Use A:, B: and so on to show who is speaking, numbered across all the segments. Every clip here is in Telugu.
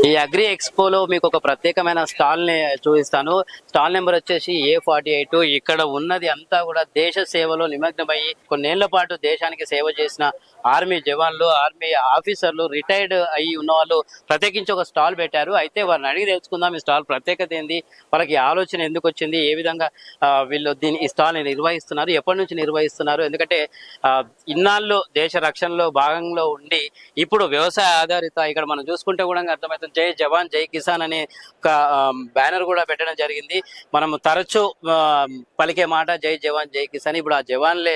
A: ఈ అగ్రి ఎక్స్పోలో మీకు ఒక ప్రత్యేకమైన స్టాల్ ని చూపిస్తాను. స్టాల్ నెంబర్ వచ్చేసి A48. ఇక్కడ ఉన్నది అంతా కూడా దేశ సేవలో నిమగ్నమయ్యి కొన్నేళ్ల పాటు దేశానికి సేవ చేసిన ఆర్మీ జవాన్లు, ఆర్మీ ఆఫీసర్లు, రిటైర్డ్ అయ్యి ఉన్న వాళ్ళు ప్రత్యేకించి ఒక స్టాల్ పెట్టారు. అయితే వారిని అడిగి తెలుసుకుందాం ఈ స్టాల్ ప్రత్యేకత ఏంది, వాళ్ళకి ఈ ఆలోచన ఎందుకు వచ్చింది, ఏ విధంగా వీళ్ళు ఈ స్టాల్ ని నిర్వహిస్తున్నారు, ఎప్పటి నుంచి నిర్వహిస్తున్నారు. ఎందుకంటే ఇన్నాళ్ళు దేశ రక్షణలో భాగంలో ఉండి ఇప్పుడు వ్యవసాయ ఆధారిత ఇక్కడ మనం చూసుకుంటే కూడా అర్థమవుతుంది జై జవాన్ జై కిసాన్ అనే ఒక బ్యానర్ కూడా పెట్టడం జరిగింది. మనం తరచూ పలికే మాట జై జవాన్ జై కిసాన్. ఇప్పుడు ఆ జవాన్లే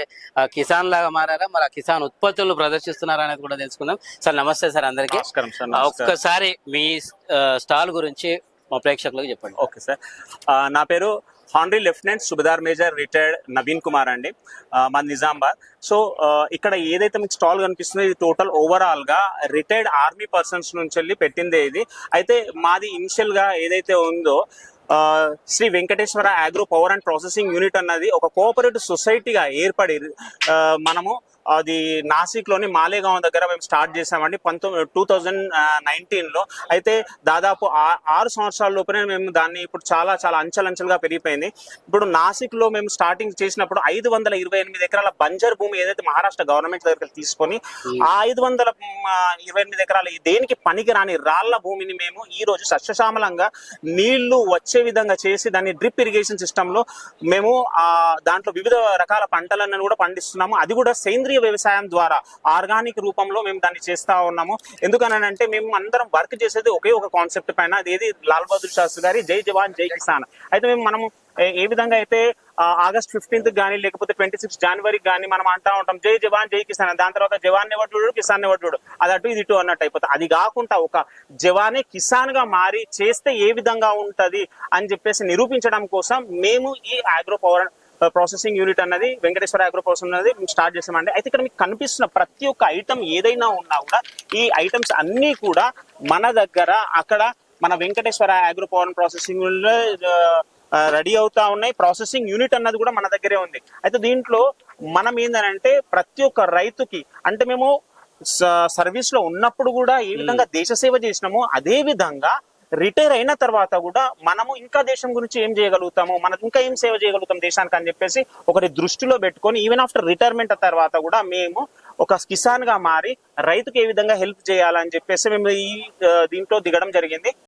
A: కిసాన్ లాగా మారారా, మరి ఆ కిసాన్ ఉత్పత్తులు ప్రదర్శిస్తున్నారా అనేది కూడా తెలుసుకుందాం. సార్ నమస్తే సార్ అందరికి. ఒక్కసారి మీ స్టాల్ గురించి మా ప్రేక్షకులకు చెప్పండి.
B: ఓకే సార్, నా పేరు honorary lieutenant subedar major retired Naveen Kumar అండి, మాది నిజామాబాద్. సో ఇక్కడ ఏదైతే మీకు స్టాల్ కనిపిస్తుందో ఇది టోటల్ ఓవరాల్ గా రిటైర్డ్ ఆర్మీ పర్సన్స్ నుంచి వెళ్ళి పెట్టిందే ఇది. అయితే మాది ఇనిషియల్ గా ఏదైతే ఉందో Shri Venkateswara agro power and processing unit అన్నది ఒక కోఆపరేటివ్ సొసైటీగా ఏర్పడి మనము అది నాసిక్ లోని మాలేగాం దగ్గర మేము స్టార్ట్ చేసామండి 2019లో. అయితే దాదాపు 6 సంవత్సరాల లోపలే మేము దాన్ని ఇప్పుడు చాలా చాలా అంచెలంచెలుగా పెరిగిపోయింది. ఇప్పుడు నాసిక్ లో మేము స్టార్టింగ్ చేసినప్పుడు 528 ఎకరాల బంజర్ భూమి ఏదైతే మహారాష్ట్ర గవర్నమెంట్ దగ్గర తీసుకొని ఆ 528 ఎకరాల దేనికి పనికి రాని రాళ్ల భూమిని మేము ఈ రోజు సస్యశ్యామలంగా నీళ్లు వచ్చే విధంగా చేసి దాన్ని డ్రిప్ ఇరిగేషన్ సిస్టమ్ లో మేము దాంట్లో వివిధ రకాల పంటలను కూడా పండిస్తున్నాము. అది కూడా సేంద్రియ వ్యవసాయం ద్వారా ఆర్గానిక్ రూపంలో మేము దాన్ని చేస్తా ఉన్నాము. ఎందుకనంటే మేము అందరం వర్క్ చేసేది ఒకే ఒక కాన్సెప్ట్ పైన, అదేది లాల్ బహదూర్ శాస్త్రి గారి జై జవాన్ జై కిసాన్. అయితే మనము ఏ విధంగా అయితే ఆగస్ట్ 15th కానీ లేకపోతే 26 జనవరికి కానీ మనం అంటా ఉంటాం జై జవాన్ జై కిసాన్, దాని తర్వాత జవాన్ ఎవరు చూడు కిసాన్ ఎవరు చూడు, అది అటు ఇది ఇటు అన్నట్టు అయిపోతుంది. అది కాకుండా ఒక జవానే కిసాన్ గా మారి చేస్తే ఏ విధంగా ఉంటది అని చెప్పేసి నిరూపించడం కోసం మేము ఈ అగ్రో పవర్ ప్రాసెసింగ్ యూనిట్ అన్నది వెంకటేశ్వర అగ్రో ప్రాసెసింగ్ అనేది స్టార్ట్ చేసామండి. అయితే ఇక్కడ మీకు కనిపిస్తున్న ప్రతి ఒక్క ఐటమ్ ఏదైనా ఉన్నా కూడా ఈ ఐటమ్స్ అన్ని కూడా మన దగ్గర అక్కడ మన Venkateswara agro power processing ready అవుతా ఉన్నాయి. ప్రాసెసింగ్ యూనిట్ అన్నది కూడా మన దగ్గరే ఉంది. అయితే దీంట్లో మనం ఏంటంటే ప్రతి ఒక్క రైతుకి అంటే మేము సర్వీస్ లో ఉన్నప్పుడు కూడా ఏ విధంగా దేశ సేవ చేసినామో అదే విధంగా రిటైర్ అయిన తర్వాత కూడా మనము ఇంకా దేశం గురించి ఏం చేయగలుగుతాము, మనకు ఇంకా ఏం సేవ చేయగలుగుతాం దేశానికి అని చెప్పేసి ఒకటి దృష్టిలో పెట్టుకొని ఈవెన్ ఆఫ్టర్ రిటైర్మెంట్ తర్వాత కూడా మేము ఒక కిసాన్ గా మారి రైతుకి ఏ విధంగా హెల్ప్ చేయాలని చెప్పేసి మేము ఈ దీంట్లో దిగడం జరిగింది.